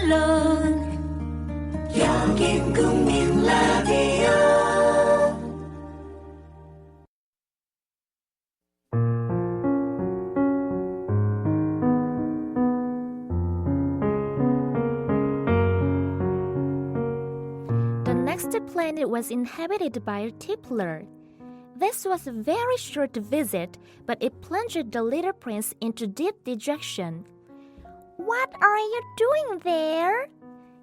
물론 여긴 국민 라디오. The next planet was inhabited by a tippler. This was a very short visit, but it plunged the little prince into deep dejection. "What are you doing there?"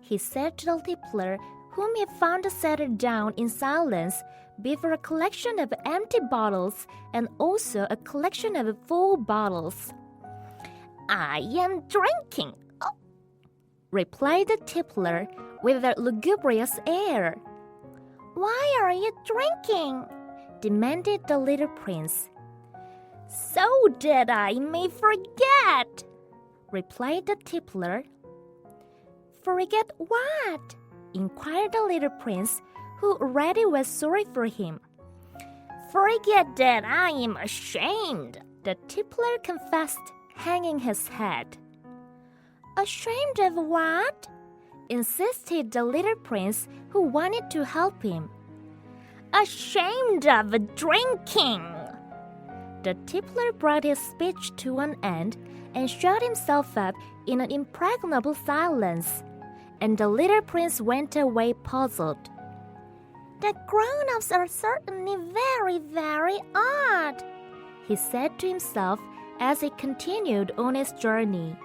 he said to the tippler, whom he found settled down in silence before a collection of empty bottles and also a collection of full bottles. "I am drinking," replied the tippler with a lugubrious air. "Why are you drinking?" demanded the little prince. "So that I may forget," replied the tippler. "Forget what?" inquired the little prince, who already was sorry for him. "Forget that I am ashamed," the tippler confessed, hanging his head. "Ashamed of what?" insisted the little prince, who wanted to help him. "Ashamed of drinking." The tippler brought his speech to an end and shut himself up in an impregnable silence, and the little prince went away puzzled. "The grown-ups are certainly very, very odd," he said to himself as he continued on his journey.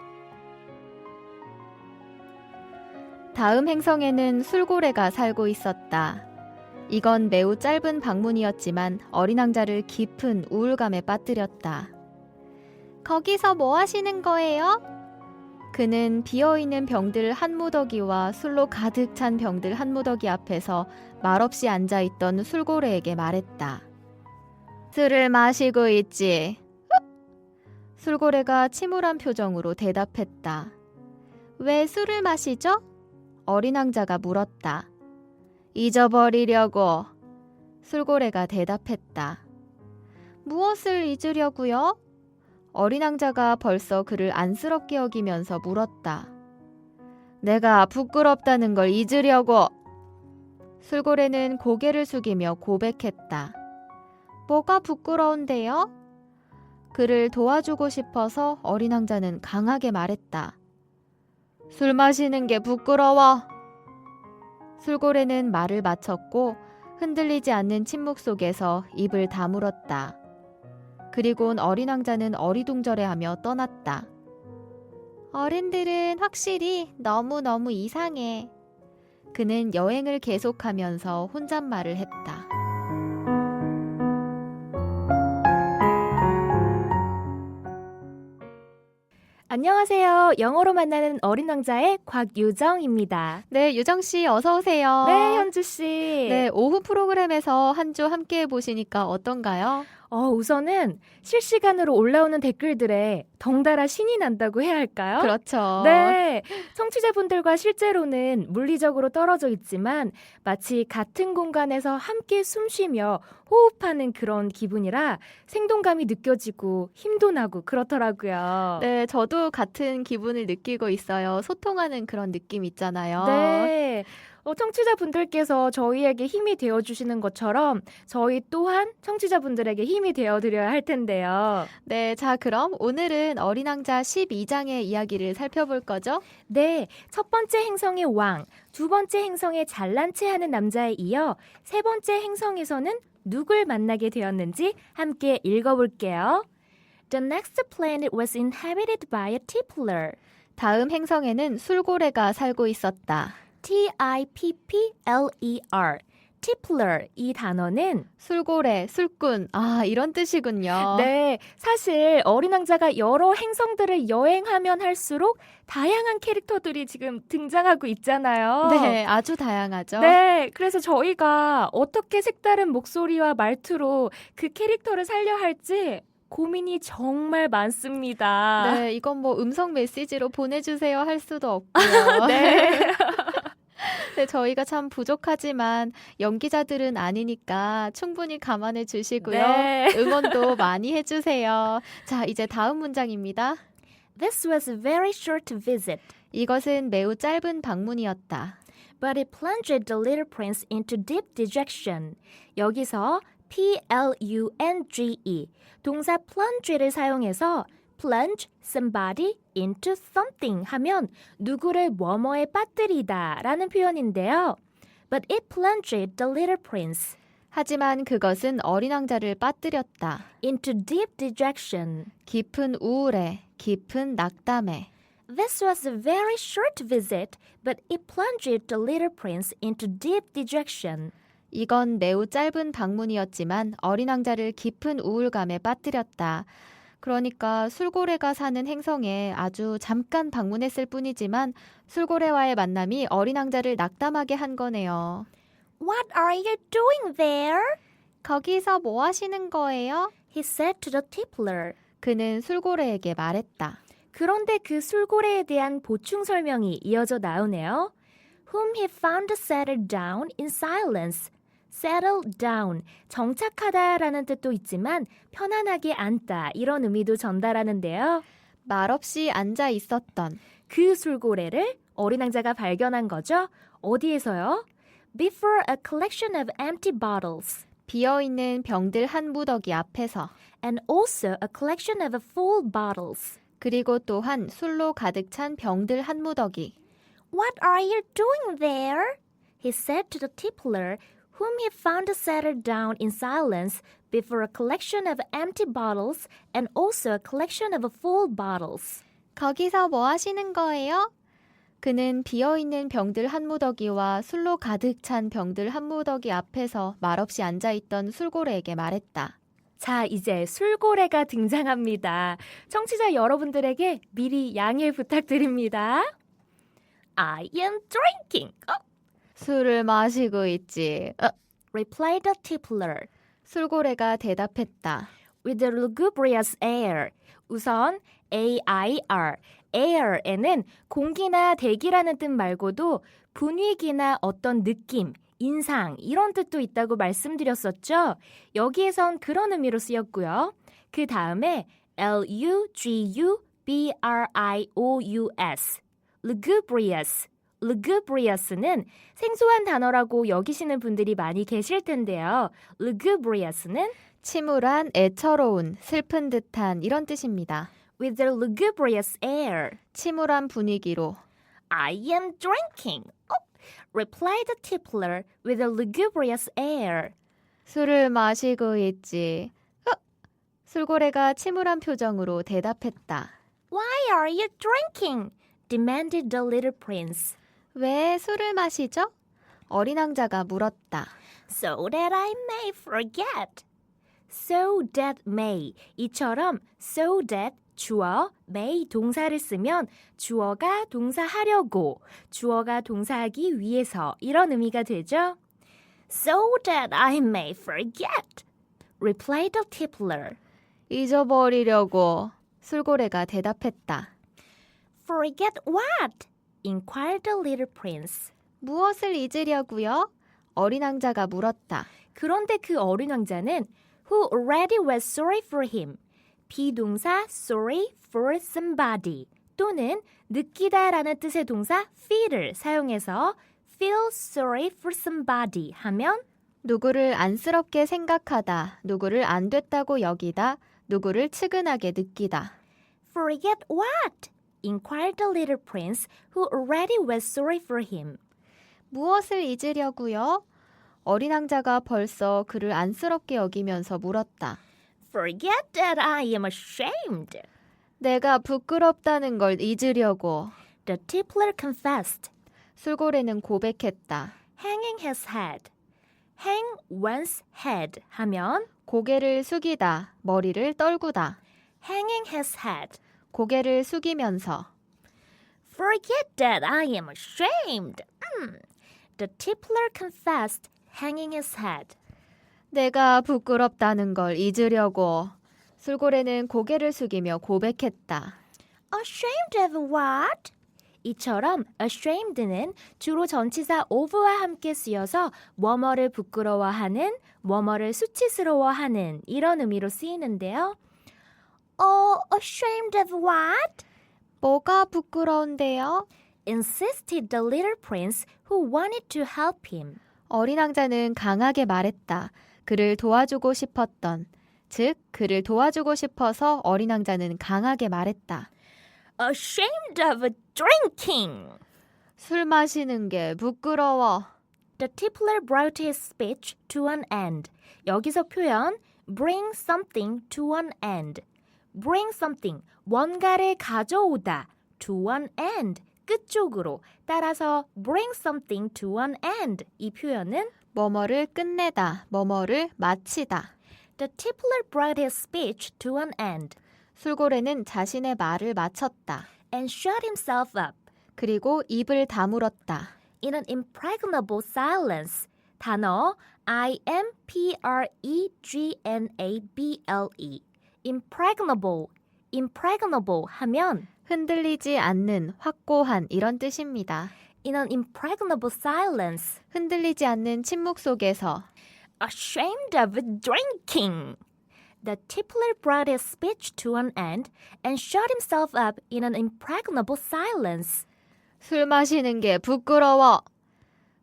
다음 행성에는 술고래가 살고 있었다. 이건 매우 짧은 방문이었지만 어린 왕자를 깊은 우울감에 빠뜨렸다. 거기서 뭐 하시는 거예요? 그는 비어있는 병들 한 무더기와 술로 가득 찬 병들 한 무더기 앞에서 말없이 앉아있던 술고래에게 말했다. 술을 마시고 있지. 술고래가 침울한 표정으로 대답했다. 왜 술을 마시죠? 어린 왕자가 물었다. 잊어버리려고. 술고래가 대답했다. 무엇을 잊으려고요? 어린 왕자가 벌써 그를 안쓰럽게 여기면서 물었다. 내가 부끄럽다는 걸 잊으려고. 술고래는 고개를 숙이며 고백했다. 뭐가 부끄러운데요? 그를 도와주고 싶어서 어린 왕자는 강하게 말했다. 술 마시는 게 부끄러워. 술고래는 말을 마쳤고 흔들리지 않는 침묵 속에서 입을 다물었다. 그리곤 어린 왕자는 어리둥절해하며 떠났다. 어른들은 확실히 너무너무 이상해. 그는 여행을 계속하면서 혼잣말을 했다. 안녕하세요. 영어로 만나는 어린 왕자의 곽유정입니다. 네, 유정씨 어서 오세요. 네, 현주씨. 네, 오후 프로그램에서 한 주 함께 해보시니까 어떤가요? 우선은 실시간으로 올라오는 댓글들에 덩달아 신이 난다고 해야 할까요? 그렇죠. 네, 청취자분들과 실제로는 물리적으로 떨어져 있지만 마치 같은 공간에서 함께 숨쉬며 호흡하는 그런 기분이라 생동감이 느껴지고 힘도 나고 그렇더라고요. 네, 저도 같은 기분을 느끼고 있어요. 소통하는 그런 느낌 있잖아요. 네. 청취자분들께서 저희에게 힘이 되어주시는 것처럼 저희 또한 청취자분들에게 힘이 되어드려야 할 텐데요. 네, 자 그럼 오늘은 어린 왕자 12장의 이야기를 살펴볼 거죠? 네, 첫 번째 행성의 왕, 두 번째 행성의 잘난 체 하는 남자에 이어 세 번째 행성에서는 누굴 만나게 되었는지 함께 읽어볼게요. The next planet was inhabited by a tippler. 다음 행성에는 술고래가 살고 있었다. T-I-P-P-L-E-R. tippler 이 단어는 술고래, 술꾼, 이런 뜻이군요. 네, 사실 어린 왕자가 여러 행성들을 여행하면 할수록 다양한 캐릭터들이 지금 등장하고 있잖아요. 네, 아주 다양하죠. 네, 그래서 저희가 어떻게 색다른 목소리와 말투로 그 캐릭터를 살려 할지 고민이 정말 많습니다. 네, 이건 뭐 음성 메시지로 보내주세요 할 수도 없고요. 네. 네, 저희가 참 부족하지만 연기자들은 아니니까 충분히 감안해 주시고요. 네. 응원도 많이 해주세요. 자, 이제 다음 문장입니다. This was a very short visit, 이것은 매우 짧은 방문이었다. but it plunged the little prince into deep dejection. 여기서 plunge, 동사 plunge를 사용해서 plunge somebody into something 하면 누구를 뭐뭐에 빠뜨리다 라는 표현인데요. But it plunged the little prince 하지만 그것은 어린 왕자를 빠뜨렸다. into deep dejection. 깊은 우울에, 깊은 낙담에. This was a very short visit, but it plunged the little prince into deep dejection. 이건 매우 짧은 방문이었지만 어린 왕자를 깊은 우울감에 빠뜨렸다. 그러니까 술고래가 사는 행성에 아주 잠깐 방문했을 뿐이지만 술고래와의 만남이 어린 왕자를 낙담하게 한 거네요. What are you doing there? 거기서 뭐 하시는 거예요? He said to the tippler. 그는 술고래에게 말했다. 그런데 그 술고래에 대한 보충 설명이 이어져 나오네요. Whom he found settled down in silence. settle down, 정착하다라는 뜻도 있지만 편안하게 앉다 이런 의미도 전달하는데요. 말없이 앉아 있었던 그 술고래를 어린 왕자가 발견한 거죠. 어디에서요? Before a collection of empty bottles. 비어있는 병들 한 무더기 앞에서 And also a collection of full bottles. 그리고 또한 술로 가득 찬 병들 한 무더기. What are you doing there? He said to the tippler, whom he found settled down in silence before a collection of empty bottles and also a collection of full bottles. 거기서 뭐 하시는 거예요? 그는 비어있는 병들 한 무더기와 술로 가득 찬 병들 한 무더기 앞에서 말없이 앉아있던 술고래에게 말했다. 자, 이제 술고래가 등장합니다. 청취자 여러분들에게 미리 양해 부탁드립니다. I am drinking. 술을 마시고 있지. replied the tippler. 술고래가 대답했다. with a lugubrious air. 우선 AIR, air에는 공기나 대기라는 뜻 말고도 분위기나 어떤 느낌, 인상 이런 뜻도 있다고 말씀드렸었죠. 여기에선 그런 의미로 쓰였고요. 그 다음에 lugubrious, lugubrious. lugubrious는 생소한 단어라고 여기시는 분들이 많이 계실 텐데요. lugubrious는 침울한, 애처로운, 슬픈 듯한 이런 뜻입니다. with a lugubrious air. 침울한 분위기로 I am drinking. replied the tippler with a lugubrious air. 술을 마시고 있지. 술고래가 침울한 표정으로 대답했다. Why are you drinking? demanded the little prince. 왜 술을 마시죠? 어린 왕자가 물었다. So that I may forget. So that may. 이처럼 so that 주어, may 동사를 쓰면 주어가 동사하려고, 주어가 동사하기 위해서 이런 의미가 되죠. So that I may forget. replied the tippler. 잊어버리려고 술고래가 대답했다. Forget what? inquired the little prince. 무엇을 잊으려고요? 어린 왕자가 물었다. 그런데 그 어린 왕자는 who already was sorry for him. 비동사 sorry for somebody 또는 느끼다라는 뜻의 동사 feel을 사용해서 feel sorry for somebody 하면 누구를 안쓰럽게 생각하다, 누구를 안 됐다고 여기다, 누구를 측은하게 느끼다. Forget what? inquired the little prince who already was sorry for him. 무엇을 잊으려고요? 어린 왕자가 벌써 그를 안쓰럽게 여기면서 물었다. Forget that I am ashamed. 내가 부끄럽다는 걸 잊으려고. The tippler confessed, 술고래는 고백했다. hanging his head. hang one's head 하면 고개를 숙이다, 머리를 떨구다. hanging his head. 고개를 숙이면서 Forget that I am ashamed. The tippler confessed, hanging his head. 내가 부끄럽다는 걸 잊으려고. 술고래는 고개를 숙이며 고백했다. Ashamed of what? 이처럼 ashamed는 주로 전치사 of와 함께 쓰여서 뭐뭐를 부끄러워하는, 뭐뭐를 수치스러워하는 이런 의미로 쓰이는데요. Ashamed of what? 뭐가 부끄러운데요? insisted the little prince who wanted to help him. 어린 왕자는 강하게 말했다. 그를 도와주고 싶었던. 즉, 그를 도와주고 싶어서 어린 왕자는 강하게 말했다. Ashamed of drinking. 술 마시는 게 부끄러워. The tippler brought his speech to an end. 여기서 표현 bring something to an end. bring something, 뭔가를 가져오다. to an end, 끝쪽으로. 따라서 bring something to an end. 이 표현은 뭐뭐를 끝내다, 뭐뭐를 마치다. The tippler brought his speech to an end 술고래는 자신의 말을 마쳤다. and shut himself up 그리고 입을 다물었다. in an impregnable silence. 단어 impregnable. impregnable 하면 흔들리지 않는, 확고한 이런 뜻입니다. in an impregnable silence. 흔들리지 않는 침묵 속에서 Ashamed of drinking. The tippler brought his speech to an end and shut himself up in an impregnable silence. 술 마시는 게 부끄러워.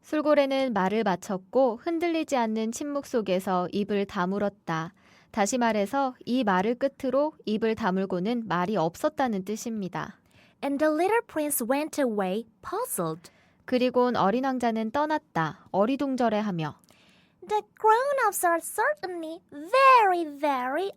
술고래는 말을 마쳤고 흔들리지 않는 침묵 속에서 입을 다물었다. 다시 말해서 이 말을 끝으로 입을 다물고는 말이 없었다는 뜻입니다. And the little prince went away puzzled. 그리곤 어린 왕자는 떠났다. 어리둥절해하며 The grown-ups are certainly very, very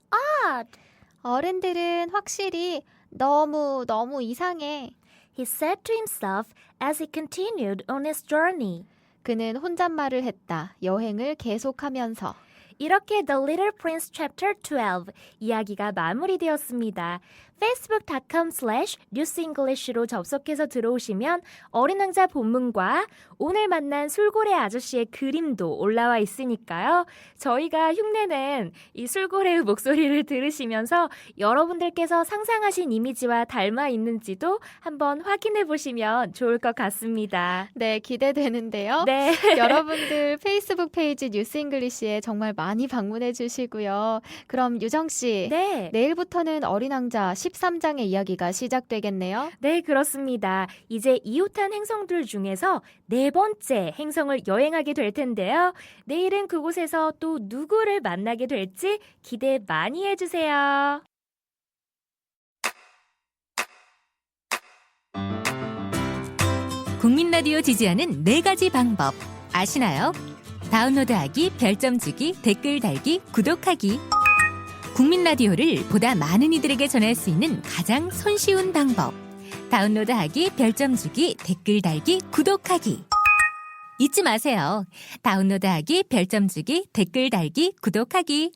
odd. 어른들은 확실히 너무 이상해. He said to himself as he continued on his journey. 그는 혼잣말을 했다. 여행을 계속하면서. 이렇게 The Little Prince Chapter 12 이야기가 마무리되었습니다. facebook.com/newsenglish로 접속해서 들어오시면 어린 왕자 본문과 오늘 만난 술고래 아저씨의 그림도 올라와 있으니까요. 저희가 흉내낸 이 술고래의 목소리를 들으시면서 여러분들께서 상상하신 이미지와 닮아 있는지도 한번 확인해 보시면 좋을 것 같습니다. 네, 기대되는데요. 네. 여러분들 페이스북 페이지 뉴스잉글리시에 정말 많이 방문해 주시고요. 그럼 유정 씨, 네. 내일부터는 어린 왕자 13장의 이야기가 시작되겠네요. 네, 그렇습니다. 이제 이웃한 행성들 중에서 네 번째 행성을 여행하게 될 텐데요. 내일은 그곳에서 또 누구를 만나게 될지 기대 많이 해주세요. 국민 라디오 지지하는 4가지 방법 아시나요? 다운로드하기, 별점 주기, 댓글 달기, 구독하기. 국민 라디오를 보다 많은 이들에게 전할 수 있는 가장 손쉬운 방법. 다운로드하기, 별점 주기, 댓글 달기, 구독하기. 잊지 마세요. 다운로드하기, 별점 주기, 댓글 달기, 구독하기.